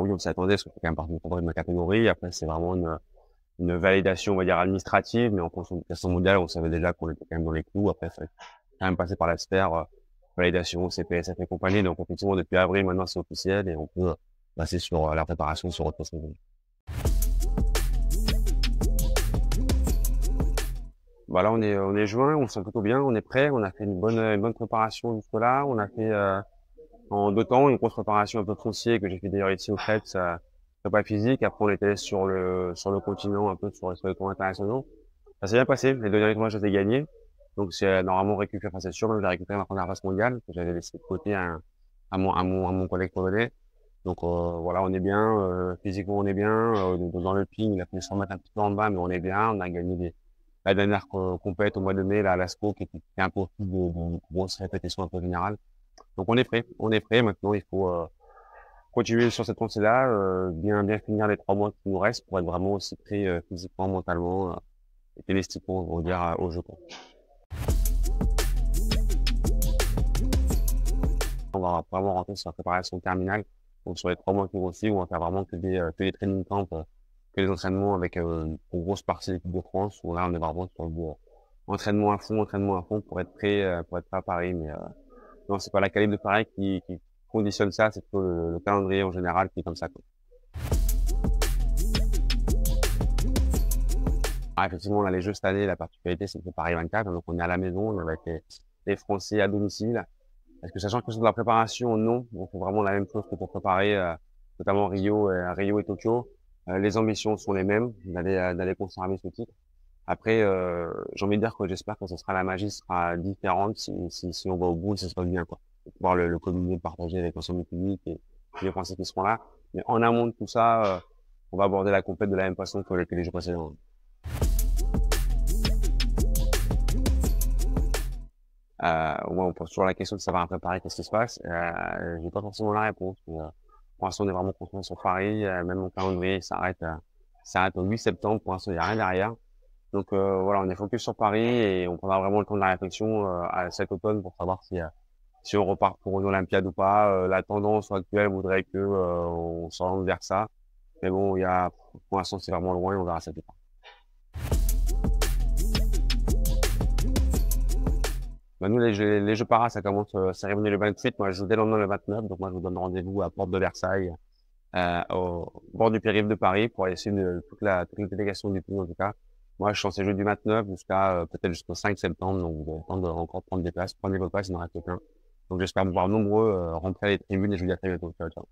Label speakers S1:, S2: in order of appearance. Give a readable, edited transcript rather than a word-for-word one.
S1: oui, on s'y attendait, parce que c'est quand même partie de ma catégorie. Après, c'est vraiment une validation, on va dire, administrative, mais en fonction du classement mondial, on savait déjà qu'on était quand même dans les clous. Après, il fallait quand même passer par la sphère, validation, CPSF et compagnie. Donc, effectivement, depuis avril, maintenant, c'est officiel et on peut passer sur la préparation sur autre chose. Bah là, on est juin, on se sent plutôt bien, on est prêt, on a fait une bonne préparation jusque-là. On a fait, en 2 temps, une grosse préparation un peu foncier que j'ai fait d'ailleurs ici au FED, prépa physique. Après, on était sur le continent, un peu sur les tournois internationaux. Ça s'est bien passé. Les 2 derniers tournois, je les ai gagnés. Donc, c'est normalement récupéré, enfin, c'est sûr, même j'ai récupéré ma première place mondiale, que j'avais laissé de côté à mon collègue polonais. Donc, voilà, on est bien, physiquement, on est bien, dans le ping, il a fallu se remettre un petit peu en bas, mais on est bien. On a gagné la dernière compète au mois de mai, là, à l'ASCO, qui était un peu plus de grosses répétitions un peu générales. Donc, on est prêt. On est prêt. Maintenant, il faut, continuer sur cette lancée-là, bien finir les 3 mois qui nous restent pour être vraiment aussi prêt, physiquement, mentalement, et pénistiquement, on va dire, au jeu, quoi. On va vraiment rentrer sur la préparation terminale. Donc, sur les 3 mois qui vont suivre, on va faire vraiment que des training camps, que des entraînements avec, une grosse partie de l'équipe de France, où là, on est vraiment sur le entraînement à fond pour être prêt à Paris. Mais, non, c'est pas la calibre de Paris qui conditionne ça, c'est plutôt le calendrier en général qui est comme ça, quoi. Ah, effectivement, on a les Jeux cette année, la particularité, c'est que c'est Paris 24, donc on est à la maison, on est avec les Français à domicile. Est-ce que sachant que sur la préparation, non, on fait vraiment la même chose que pour préparer, notamment Rio et Tokyo. Les ambitions sont les mêmes, d'aller conserver ce titre. Après, j'ai envie de dire que j'espère que ce sera la magie sera différente si on va au bout, si ça se passe bien, quoi. Pour pouvoir le communiquer, le partager avec l'ensemble du public et les Français qui seront là. Mais en amont de tout ça, on va aborder la compète de la même façon que les Jeux précédents. Ouais, on pose toujours la question de savoir préparer qu'est-ce qui se passe. J'ai pas forcément la réponse. Mais, pour l'instant, on est vraiment concentré sur Paris. Même mon calendrier s'arrête au 8 septembre. Pour l'instant, il n'y a rien derrière. Donc voilà, on est focus sur Paris et on prendra vraiment le temps de la réflexion à cet automne pour savoir si on repart pour une Olympiade ou pas. La tendance actuelle voudrait que on s'oriente vers ça. Mais bon, pour l'instant, c'est vraiment loin et on verra ça plus tard. Bah, nous, les jeux para, ça commence, cérémonie le 28. Moi, je joue dès le lendemain le 29. Donc, moi, je vous donne rendez-vous à Porte de Versailles, au bord du périph' de Paris pour aller suivre toute la délégation du pays, en tout cas. Moi, je suis censé jouer du 29 peut-être jusqu'au 5 septembre. Donc, vous avez le temps de encore prendre des places. Prenez vos places, il en reste plein. Donc, j'espère vous voir nombreux, remplir les tribunes et je vous dis à très bientôt. Ciao, ciao.